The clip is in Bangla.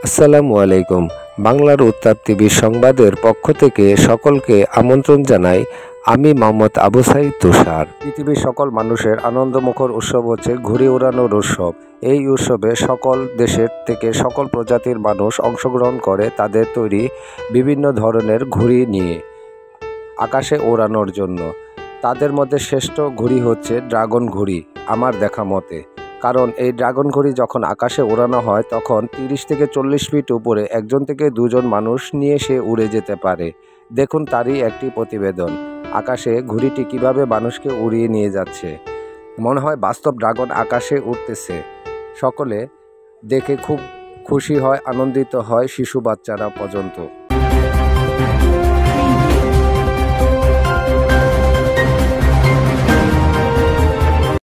আসসালামু আলাইকুম। বাংলার উত্তাপ টিভির সংবাদের পক্ষ থেকে সকলকে আমন্ত্রণ জানাই। আমি মোহাম্মদ আবু সাইদ তুষার। পৃথিবীর সকল মানুষের আনন্দমুখর উৎসব হচ্ছে ঘুড়ি ওড়ানোর উৎসব। এই উৎসবে সকল দেশের থেকে সকল প্রজাতির মানুষ অংশগ্রহণ করে তাদের তৈরি বিভিন্ন ধরনের ঘুড়ি নিয়ে আকাশে ওড়ানোর জন্য। তাদের মধ্যে শ্রেষ্ঠ ঘুড়ি হচ্ছে ড্রাগন ঘুড়ি আমার দেখা মতে। কারণ এই ড্রাগন ঘুড়ি যখন আকাশে ওড়ানো হয় তখন 30 থেকে 40 ফিট উপরে একজন থেকে দুজন মানুষ নিয়ে সে উড়ে যেতে পারে। দেখুন তারই একটি প্রতিবেদন। আকাশে ঘুড়িটি কিভাবে মানুষকে উড়িয়ে নিয়ে যাচ্ছে। মনে হয় বাস্তব ড্রাগন আকাশে উড়তেছে। সকলে দেখে খুব খুশি হয়, আনন্দিত হয়, শিশু বাচ্চারা পর্যন্ত।